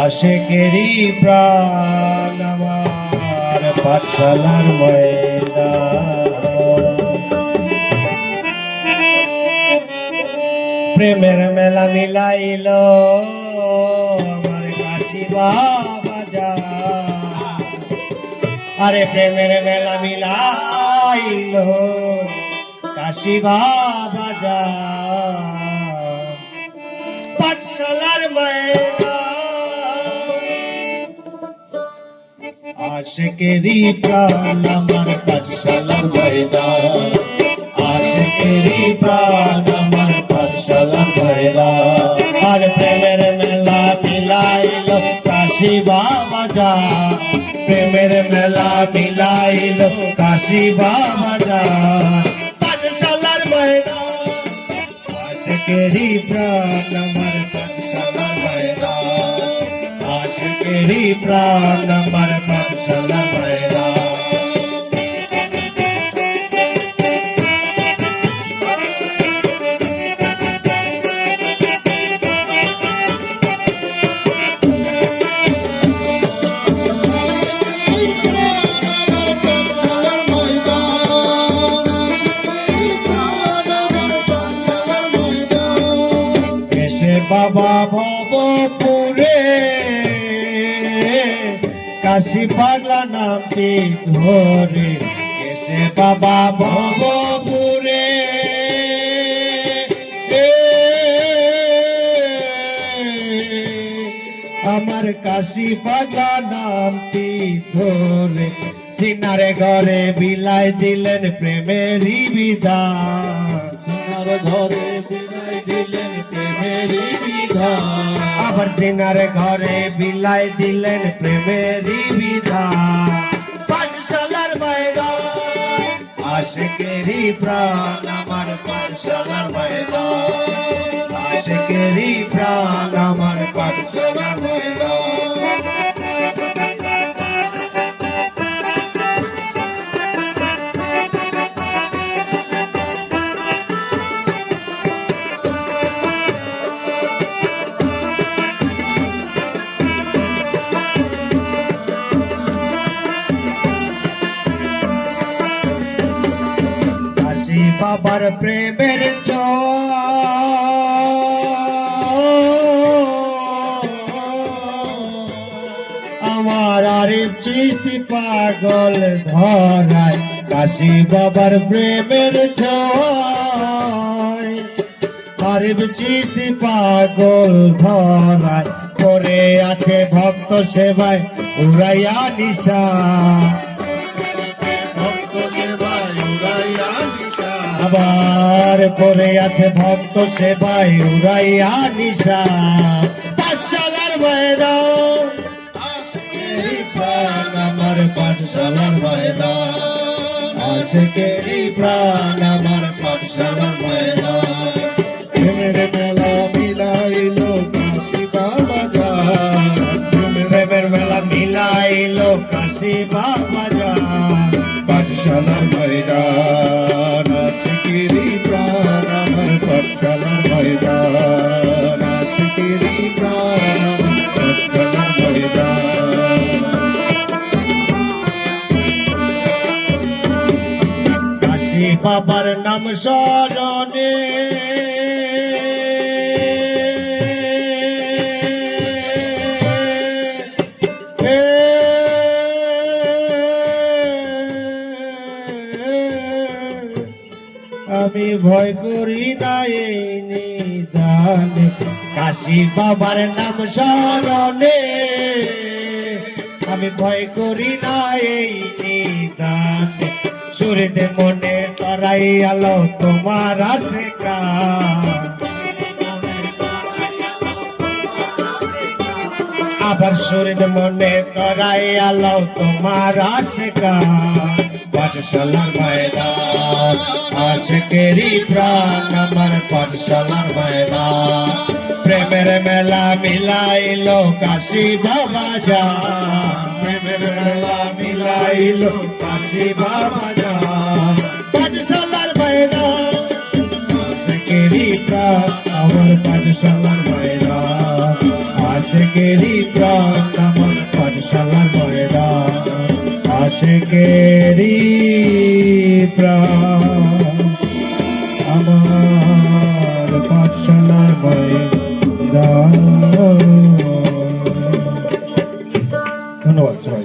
আশিকেরই প্রাণ আমার পাঠশালার ময়দান। প্রেমের মেলা মিলাইল আমার কাশি বাজার, আরে প্রেমের মেলা মিলাইল কাশি বাজার। পাঠশালার ময়দান আশিকেরই প্রাণ আমার পাঠশালার ময়দান, আশিকেরই প্রাণ আমার পাঠশালার ময়দান। আর প্রেমের মেলা মিলাইল কাশি বাজার, প্রেমের মেলা মিলাইল কাশি বাজার। পাঠশালার ময়দান আশিকেরই প্রাণ আমার পাঠশালার ময়দান, আশিকেরই প্রাণ আমার পাঠশালার ময়দান। বাবা ভবপুরে কাশি পাগলা নামটি ধরে, এসে বাবা ভবপুরে আমার কাশি পাগলা নামটি ধরে। সিনারে ঘরে বিলাই দিলেন প্রেমেরই বিধান, সিনারে ঘরে বিলাই দিলেন প্রেমেরই বিধান। আবার সিনারে ঘরে বিলাই দিলেন প্রেমেরই বিধান। পাঠশালার ময়দান আশিকেরই প্রাণ আমার পাঠশালার ময়দান, আশিকেরই প্রাণ আমার পাঠশালার ময়দান। বাবার প্রেমের আমার আরিফ চিস্তি পাগল ধরায়, কাশি বাবার প্রেমের আরিফ চিস্তি পাগল ধরায়। করে আছে ভক্ত সেবায় উড়াইয়া নিশা, আবার পরে আছে ভক্ত সেবায় উড়াইয়া নিশা। পাঠশালার ময়দান আশিকেরই প্রাণ আমার পাঠশালার ময়দান, আশিকেরই প্রাণ আমার পাঠশালার ময়দান। প্রেমের মেলা মিলাইল কাশি বাজার, প্রেমের মেলা মিলাইল কাশি বাজার। পাঠশালার ময়দান আশিকেরই প্রাণ আমার পাঠশালার ময়দান, আশিকেরই প্রাণ আমার পাঠশালার ময়দান। কাশি বাবার নাম স্মরণে আমি ভয় করি না এই নিদানে, কাশি বাবার নাম স্মরণে আমি ভয় করি না এই নিদানে। সুরেতে মনে তরাই আলো তোমার আশিকা, আবার সুরেতে মনে তরাই আলো তোমার আশিকা। পাঠশালার ময়দান আশিকেরই প্রাণ আমার পাঠশালার ময়দান। প্রেমের মেলা মিলাইল কাশি বাজার, প্রেমের মেলা মিলাইল কাশি বাজার। পাঠশালার ময়দান আশিকেরই প্রাণ আমার পাঠশালার ময়দান, আশিকেরই প্রাণ আমার পাঠশালার ময়দান আশিকেরই প্রাণ আমার পাঠশালার ময়দান। ধন্যবাদ সবাই।